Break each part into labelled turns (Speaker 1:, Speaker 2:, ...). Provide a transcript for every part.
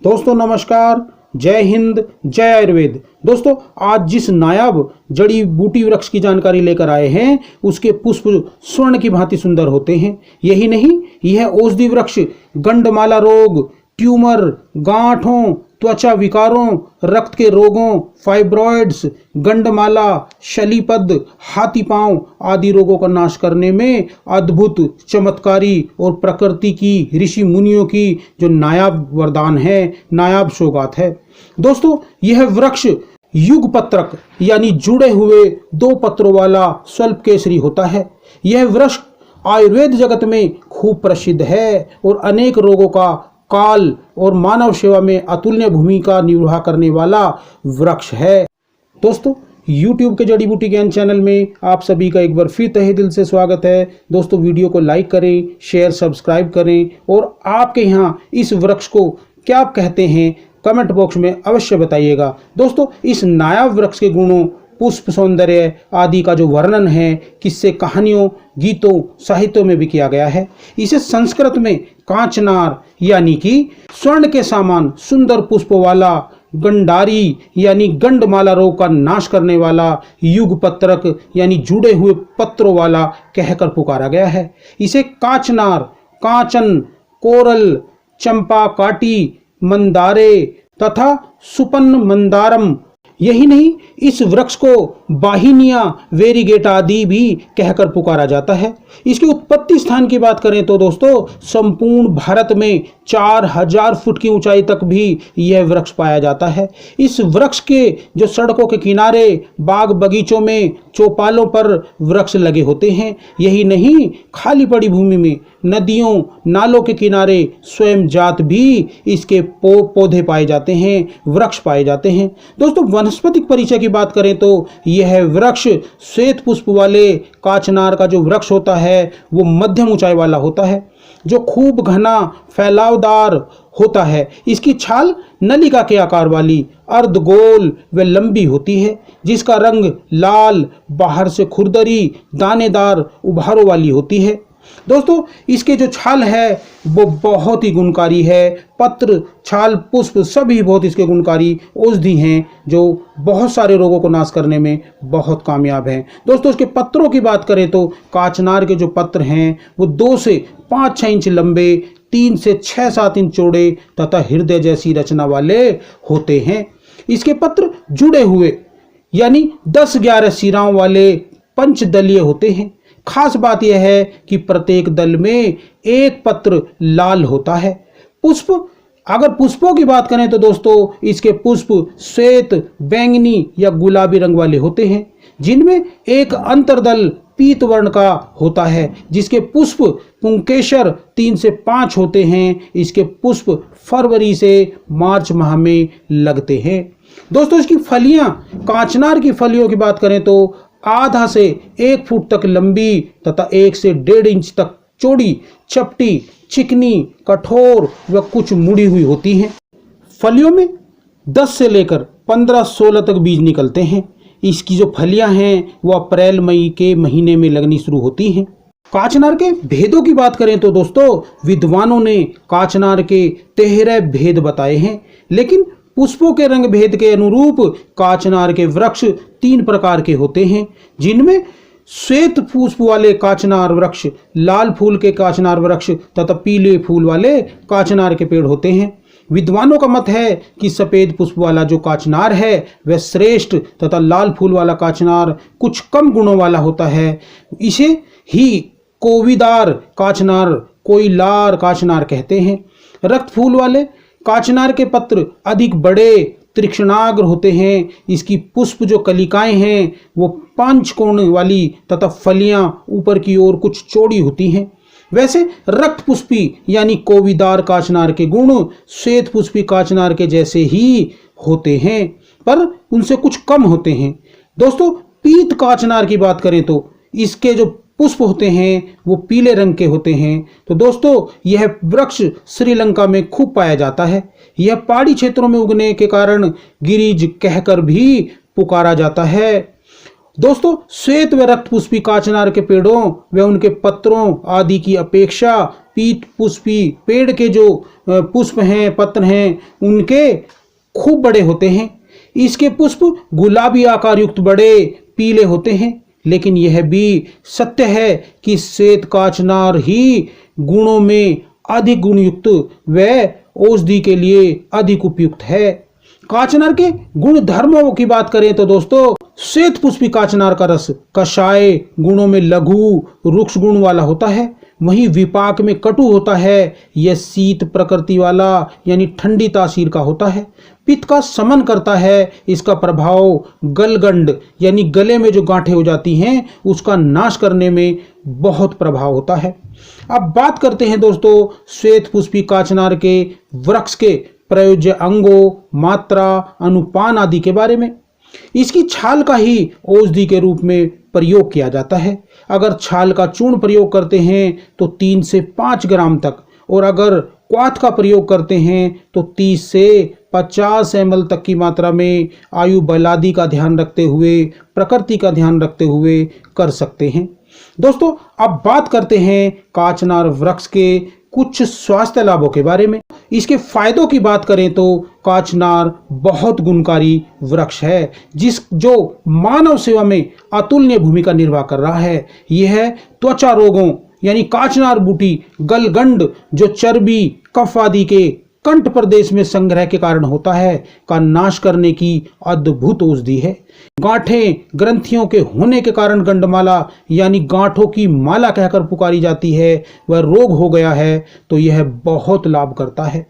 Speaker 1: दोस्तों नमस्कार, जय हिंद, जय आयुर्वेद। दोस्तों आज जिस नायाब जड़ी बूटी वृक्ष की जानकारी लेकर आए हैं उसके पुष्प स्वर्ण की भांति सुंदर होते हैं। यही नहीं, यह औषधि वृक्ष गंडमाला रोग, ट्यूमर, गांठों, त्वचा विकारों, रक्त के रोगों, फाइब्रॉइड्स, गंडमाला, शलीपद, हाथी पांव आदि रोगों का नाश करने में अद्भुत, चमत्कारी और प्रकृति की, ऋषि मुनियों की जो नायाब वरदान है, नायाब सौगात है। दोस्तों यह वृक्ष युग पत्रक यानी जुड़े हुए दो पत्रों वाला स्वल्प केसरी होता है। यह वृक्ष आयुर्वेद जगत में खूब प्रसिद्ध है और अनेक रोगों का काल और मानव सेवा में अतुलनीय भूमिका निर्वाह करने वाला वृक्ष है। दोस्तों YouTube के जड़ी बूटी ज्ञान चैनल में आप सभी का एक बार फिर तहे दिल से स्वागत है। दोस्तों वीडियो को लाइक करें, शेयर, सब्सक्राइब करें और आपके यहाँ इस वृक्ष को क्या कहते हैं कमेंट बॉक्स में अवश्य बताइएगा। दोस्तों इस नायाब वृक्ष के गुणों, पुष्प सौंदर्य आदि का जो वर्णन है किस्से, कहानियों, गीतों, साहित्यों में भी किया गया है। इसे संस्कृत में कांचनार यानी कि स्वर्ण के समान सुंदर पुष्पों वाला, गंडारी यानी गंडमाला रोग का नाश करने वाला, युग पत्रक यानी जुड़े हुए पत्रों वाला कहकर पुकारा गया है। इसे कांचनार, कांचन, कोरल, चंपा काटी, मंदारे तथा सुपन्न मंदारम, यही नहीं इस वृक्ष को बाहिनिया, वेरीगेट आदि भी कहकर पुकारा जाता है। इसकी उत्पत्ति स्थान की बात करें तो दोस्तों संपूर्ण भारत में 4000 फुट की ऊंचाई तक भी यह वृक्ष पाया जाता है। इस वृक्ष के जो सड़कों के किनारे, बाग बगीचों में, चौपालों पर वृक्ष लगे होते हैं। यही नहीं, खाली पड़ी भूमि में, नदियों, नालों के किनारे स्वयं जात भी इसके पौधे पाए जाते हैं, वृक्ष पाए जाते हैं। दोस्तों वनस्पतिक परिचय की बात करें तो यह वृक्ष श्वेत पुष्प वाले काचनार का जो वृक्ष होता है वो मध्यम ऊंचाई वाला होता है, जो खूब घना फैलावदार होता है। इसकी छाल नलिका के आकार वाली, अर्धगोल व लंबी होती है, जिसका रंग लाल, बाहर से खुरदरी, दानेदार उभारों वाली होती है। दोस्तों इसके जो छाल है वो बहुत ही गुणकारी है। पत्र, छाल, पुष्प सभी बहुत इसके गुणकारी औषधि हैं जो बहुत सारे रोगों को नाश करने में बहुत कामयाब हैं। दोस्तों इसके पत्रों की बात करें तो काचनार के जो पत्र हैं वो 2 से 5-6 इंच लंबे, 3 से 6-7 इंच चौड़े तथा हृदय जैसी रचना वाले होते हैं। इसके पत्र जुड़े हुए यानी 10-11 सिराओं वाले पंचदलीय होते हैं। खास बात यह है कि प्रत्येक दल में एक पत्र लाल होता है। पुष्प, अगर पुष्पों की बात करें तो दोस्तों इसके पुष्प श्वेत, बैंगनी या गुलाबी रंग वाले होते हैं, जिनमें एक अंतर्दल पीत वर्ण का होता है, जिसके पुष्प पुंकेसर 3 से 5 होते हैं। इसके पुष्प फरवरी से मार्च माह में लगते हैं। दोस्तों इसकी फलियां, कांचनार की फलियों की बात करें तो आधा से 1 फुट तक लंबी तथा 1 से 1.5 इंच तक चौड़ी, चपटी, चिकनी, कठोर व कुछ मुड़ी हुई होती हैं। फलियों में 10 से लेकर 15-16 तक बीज निकलते हैं। इसकी जो फलियां हैं वो अप्रैल मई के महीने में लगनी शुरू होती हैं। काचनार के भेदों की बात करें तो दोस्तों विद्वानों ने काचनार के 13 भेद बताए हैं, लेकिन पुष्पों के रंग भेद के अनुरूप काचनार के वृक्ष 3 प्रकार के होते हैं, जिनमें श्वेत पुष्प वाले काचनार वृक्ष, लाल फूल के काचनार वृक्ष तथा पीले फूल वाले काचनार के पेड़ होते हैं। विद्वानों का मत है कि सफेद पुष्प वाला जो काचनार है वह श्रेष्ठ तथा लाल फूल वाला काचनार कुछ कम गुणों वाला होता है। इसे ही कोविदार काचनार, कोयलार काचनार कहते हैं। रक्त फूल वाले काचनार के पत्र अधिक बड़े, तीक्ष्णाग्र होते हैं। इसकी पुष्प जो कलिकाएं हैं वो 5 कोण वाली तथा फलियां ऊपर की ओर कुछ चौड़ी होती हैं। वैसे रक्त पुष्पी यानी कोविदार काचनार के गुण श्वेत पुष्पी काचनार के जैसे ही होते हैं, पर उनसे कुछ कम होते हैं। दोस्तों पीत काचनार की बात करें तो इसके जो पुष्प होते हैं वो पीले रंग के होते हैं। तो दोस्तों यह वृक्ष श्रीलंका में खूब पाया जाता है। यह पहाड़ी क्षेत्रों में उगने के कारण गिरिज कहकर भी पुकारा जाता है। दोस्तों श्वेत व रक्त पुष्पी काचनार के पेड़ों व उनके पत्रों आदि की अपेक्षा पीत पुष्पी पेड़ के जो पुष्प हैं, पत्र हैं, उनके खूब बड़े होते हैं। इसके पुष्प गुलाबी आकार युक्त बड़े पीले होते हैं। लेकिन यह भी सत्य है कि श्वेत काचनार ही गुणों में अधिक गुणयुक्त व औषधि के लिए अधिक उपयुक्त है। काचनार के गुण धर्मों की बात करें तो दोस्तों श्वेत पुष्पी काचनार का रस कषाय गुणों में लघु रुक्ष गुण वाला होता है, वहीं विपाक में कटु होता है। यह शीत प्रकृति वाला यानी ठंडी तासीर का होता है। पित्त का शमन करता है। इसका प्रभाव गलगंड यानी गले में जो गांठें हो जाती हैं उसका नाश करने में बहुत प्रभाव होता है। अब बात करते हैं दोस्तों श्वेत पुष्पी काचनार के वृक्ष के प्रयोज्य अंगों, मात्रा, अनुपान आदि के बारे में। इसकी छाल का ही औषधि के रूप में प्रयोग किया जाता है। अगर छाल का चूर्ण प्रयोग करते हैं तो 3 से 5 ग्राम तक, और अगर क्वाथ का प्रयोग करते हैं तो 30 से 50 ml तक की मात्रा में आयु बलादि का ध्यान रखते हुए, प्रकृति का ध्यान रखते हुए कर सकते हैं। दोस्तों अब बात करते हैं काचनार वृक्ष के कुछ स्वास्थ्य लाभों के बारे में। इसके फायदों की बात करें तो काचनार बहुत गुणकारी वृक्ष है जो मानव सेवा में अतुलनीय भूमिका निर्वाह कर रहा है। यह त्वचा रोगों यानी काचनार बूटी गलगंड जो चर्बी कफ आदि के कंठ प्रदेश में संग्रह के कारण होता है का नाश करने की अद्भुत औषधि है। गांठें ग्रंथियों के होने के कारण गंडमाला यानी गांठों की माला कहकर पुकारी जाती है, वह रोग हो गया है तो यह बहुत लाभ करता है।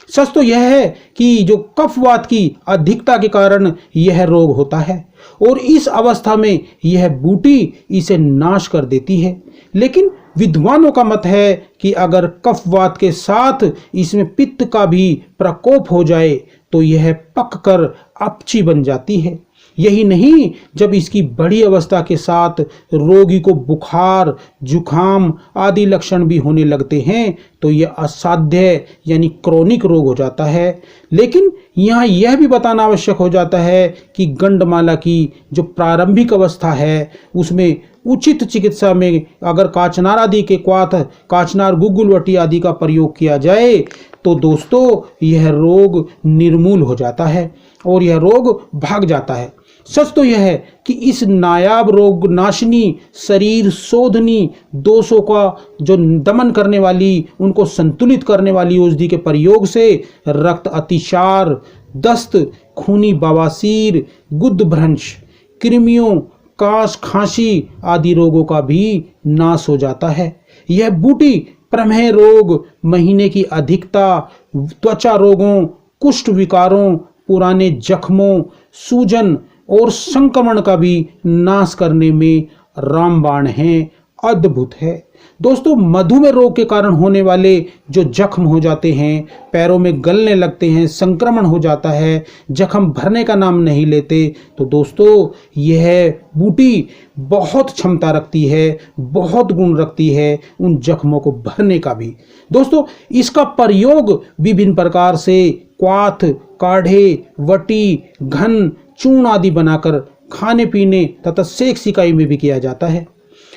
Speaker 1: सच तो यह है कि जो कफवात की अधिकता के कारण यह रोग होता है और इस अवस्था में यह बूटी इसे नाश कर देती है। लेकिन विद्वानों का मत है कि अगर कफवात के साथ इसमें पित्त का भी प्रकोप हो जाए तो यह पककर अपची बन जाती है। यही नहीं, जब इसकी बड़ी अवस्था के साथ रोगी को बुखार, जुखाम आदि लक्षण भी होने लगते हैं तो यह असाध्य यानी क्रोनिक रोग हो जाता है। लेकिन यहाँ यह भी बताना आवश्यक हो जाता है कि गंडमाला की जो प्रारंभिक अवस्था है उसमें उचित चिकित्सा में अगर काचनार आदि के क्वाथ, काचनार गुग्गुलवटी आदि का प्रयोग किया जाए तो दोस्तों यह रोग निर्मूल हो जाता है और यह रोग भाग जाता है। सच तो यह है कि इस नायाब रोग नाशनी, शरीर शोधनी, दोषों का जो दमन करने वाली, उनको संतुलित करने वाली औषधि के प्रयोग से रक्त अतिसार, दस्त, खूनी बवासीर, गुदभ्रंश, कृमियों, काश, खांसी आदि रोगों का भी नाश हो जाता है। यह बूटी प्रमेह रोग, महीने की अधिकता, त्वचा रोगों, कुष्ठ विकारों, पुराने जख्मों, सूजन और संक्रमण का भी नाश करने में रामबाण है, अद्भुत है। दोस्तों मधुमेह रोग के कारण होने वाले जो जख्म हो जाते हैं, पैरों में गलने लगते हैं, संक्रमण हो जाता है, जख्म भरने का नाम नहीं लेते, तो दोस्तों यह बूटी बहुत क्षमता रखती है, बहुत गुण रखती है उन जख्मों को भरने का भी। दोस्तों इसका प्रयोग विभिन्न प्रकार से क्वाथ, काढ़े, वटी, घन, चूर्ण आदि बनाकर खाने पीने तथा सेक सिकाई में भी किया जाता है।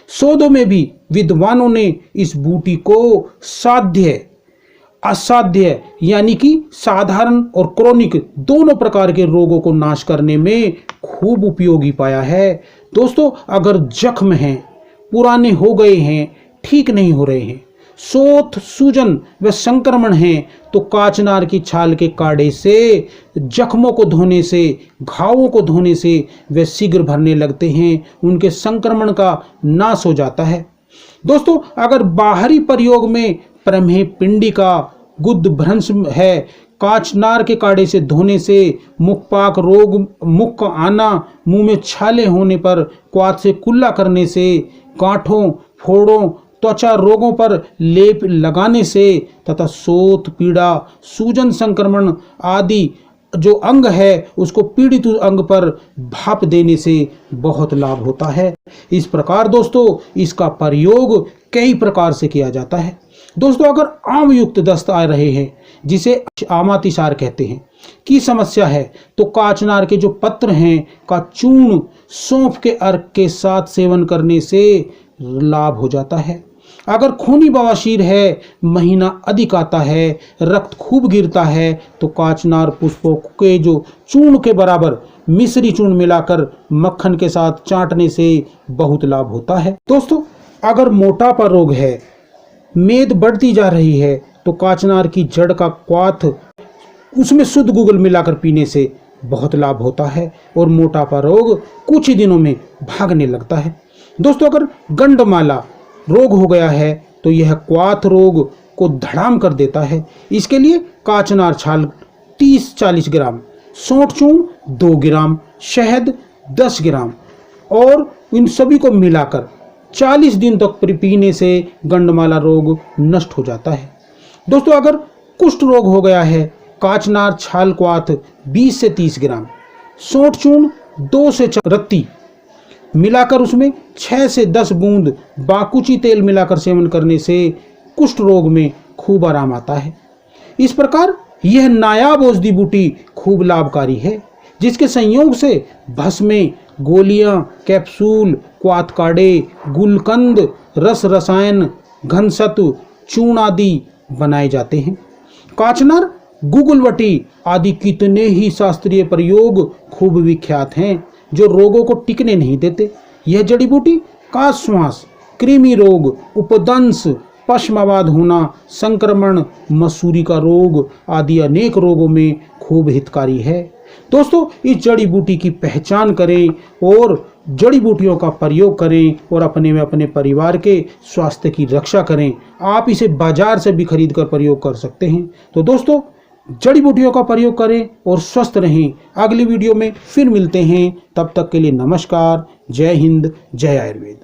Speaker 1: शोधों में भी विद्वानों ने इस बूटी को साध्य, असाध्य यानी कि साधारण और क्रोनिक दोनों प्रकार के रोगों को नाश करने में खूब उपयोगी पाया है। दोस्तों अगर जख्म हैं, पुराने हो गए हैं, ठीक नहीं हो रहे हैं, शोथ, सूजन व संक्रमण हैं तो काचनार की छाल के काढ़े से जख्मों को धोने से, घावों को धोने से वे शीघ्र भरने लगते हैं, उनके संक्रमण का नाश हो जाता है। दोस्तों अगर बाहरी प्रयोग में प्रमेह पिंडी का गुदभ्रंश है, काचनार के काढ़े से धोने से मुखपाक रोग, मुख का आना, मुंह में छाले होने पर क्वाथ से कुल्ला करने से, गांठों, फोड़ों, त्वचा रोगों पर लेप लगाने से तथा शोथ, पीड़ा, सूजन, संक्रमण आदि जो अंग है उसको पीड़ित अंग पर भाप देने से बहुत लाभ होता है। इस प्रकार दोस्तों इसका प्रयोग कई प्रकार से किया जाता है। दोस्तों, अगर आम युक्त दस्त आ रहे हैं, जिसे आमातिसार कहते हैं, की समस्या है, तो काचनार के जो पत्र हैं का चूर्ण सौंफ के अर्क के साथ सेवन करने से लाभ हो जाता है। अगर खूनी बवासीर है, महीना अधिक आता है, रक्त खूब गिरता है, तो काचनार पुष्पों के जो चूर्ण के बराबर मिश्री चूर्ण मिलाकर मक्खन के साथ चाटने से बहुत लाभ होता है। दोस्तों, अगर मोटापा रोग है, मेद बढ़ती जा रही है, तो काचनार की जड़ का क्वाथ उसमें शुद्ध गुगल मिलाकर पीने से बहुत लाभ होता है और मोटापा रोग कुछ ही दिनों में भागने लगता है। दोस्तों, अगर गंडमाला रोग हो गया है, तो यह क्वाथ रोग को धड़ाम कर देता है। इसके लिए काचनार छाल 30-40 ग्राम, सौंठ चूर्ण 2 ग्राम, शहद 10 ग्राम और इन सभी को मिलाकर 40 दिन तक पीने से गंडमाला रोग नष्ट हो जाता है। दोस्तों, अगर कुष्ठ रोग हो गया है, काचनार छाल क्वाथ 20 से 30 ग्राम, सौंठ चूर्ण 2 से 4 रत्ती मिलाकर उसमें 6 से 10 बूंद बाकुची तेल मिलाकर सेवन करने से कुष्ठ रोग में खूब आराम आता है। इस प्रकार यह नायाब औषधि बूटी खूब लाभकारी है, जिसके संयोग से भस्में, गोलियां, कैप्सूल, क्वाथ काढ़े, गुलकंद, रस रसायन, घनसत्व, चूर्ण आदि बनाए जाते हैं। काचनार, गुगलवटी आदि कितने ही शास्त्रीय प्रयोग खूब विख्यात हैं, जो रोगों को टिकने नहीं देते। यह जड़ी बूटी काश्वास, कृमि रोग, उपदंश, पश्मावाद होना, संक्रमण, मसूरी का रोग आदि अनेक रोगों में खूब हितकारी है। दोस्तों, इस जड़ी बूटी की पहचान करें और जड़ी बूटियों का प्रयोग करें और अपने में अपने परिवार के स्वास्थ्य की रक्षा करें। आप इसे बाजार से भी खरीद कर प्रयोग कर सकते हैं। तो दोस्तों, जड़ी बूटियों का प्रयोग करें और स्वस्थ रहें। अगली वीडियो में फिर मिलते हैं, तब तक के लिए नमस्कार। जय हिंद, जय आयुर्वेद।